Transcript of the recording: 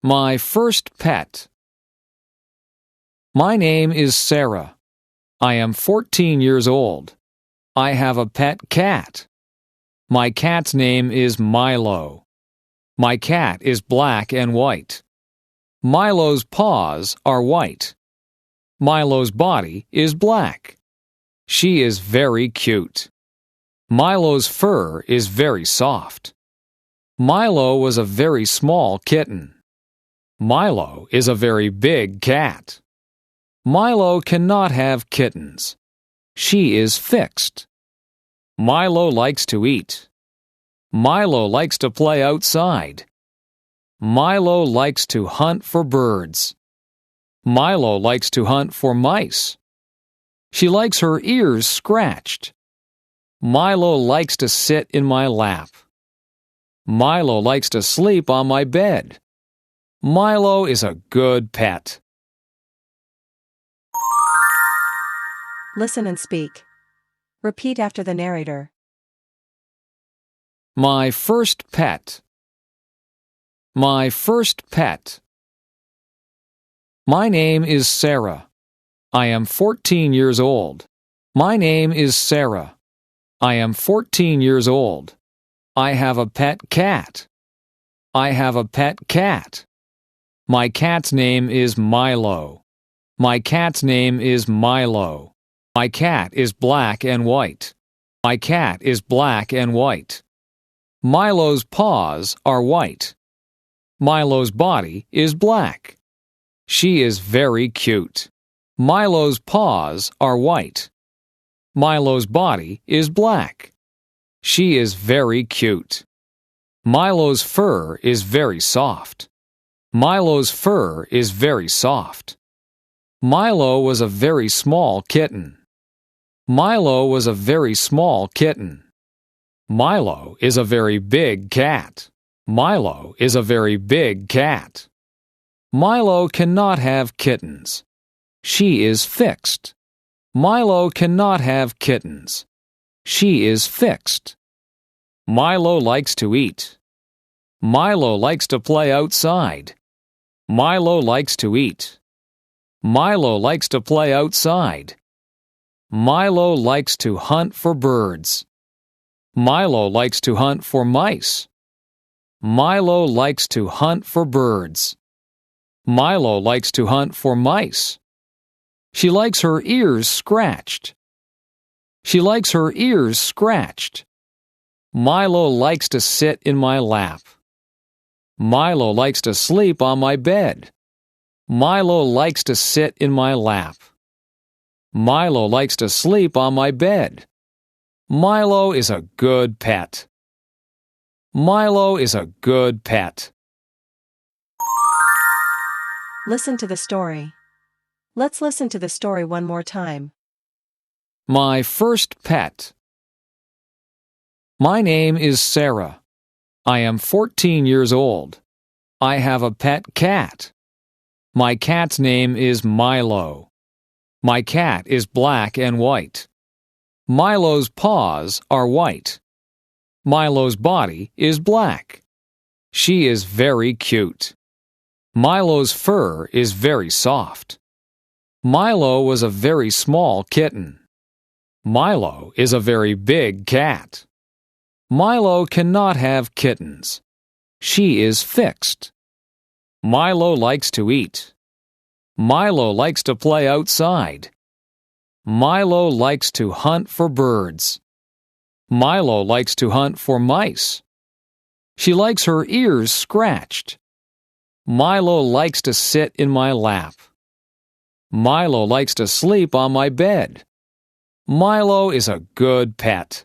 My first pet. My name is Sarah. I am 14 years old. I have a pet cat. My cat's name is Milo. My cat is black and white. Milo's paws are white. Milo's body is black. She is very cute. Milo's fur is very soft. Milo was a very small kitten. Milo is a very big cat. Milo cannot have kittens. She is fixed. Milo likes to eat. Milo likes to play outside. Milo likes to hunt for birds. Milo likes to hunt for mice. She likes her ears scratched. Milo likes to sit in my lap. Milo likes to sleep on my bed. Milo is a good pet. Listen and speak. Repeat after the narrator. My first pet. My first pet. My name is Sarah. I am 14 years old. My name is Sarah. I am 14 years old. I have a pet cat. I have a pet cat. My cat's name is Milo. My cat's name is Milo. My cat is black and white. My cat is black and white. Milo's paws are white. Milo's body is black. She is very cute. Milo's paws are white. Milo's body is black. She is very cute. Milo's fur is very soft. Milo's fur is very soft. Milo was a very small kitten. Milo was a very small kitten. Milo is a very big cat. Milo is a very big cat. Milo cannot have kittens. She is fixed. Milo cannot have kittens. She is fixed. Milo likes to eat. Milo likes to play outside. Milo likes to eat. Milo likes to play outside. Milo likes to hunt for birds. Milo likes to hunt for mice. Milo likes to hunt for birds. Milo likes to hunt for mice. She likes her ears scratched. She likes her ears scratched. Milo likes to sit in my lap. Milo likes to sleep on my bed. Milo likes to sit in my lap. Milo likes to sleep on my bed. Milo is a good pet. Milo is a good pet. Listen to the story. Let's listen to the story one more time. My first pet. My name is Sarah. I am 14 years old. I have a pet cat. My cat's name is Milo. My cat is black and white. Milo's paws are white. Milo's body is black. She is very cute. Milo's fur is very soft. Milo was a very small kitten. Milo is a very big cat. Milo cannot have kittens. She is fixed. Milo likes to eat. Milo likes to play outside. Milo likes to hunt for birds. Milo likes to hunt for mice. She likes her ears scratched. Milo likes to sit in my lap. Milo likes to sleep on my bed. Milo is a good pet.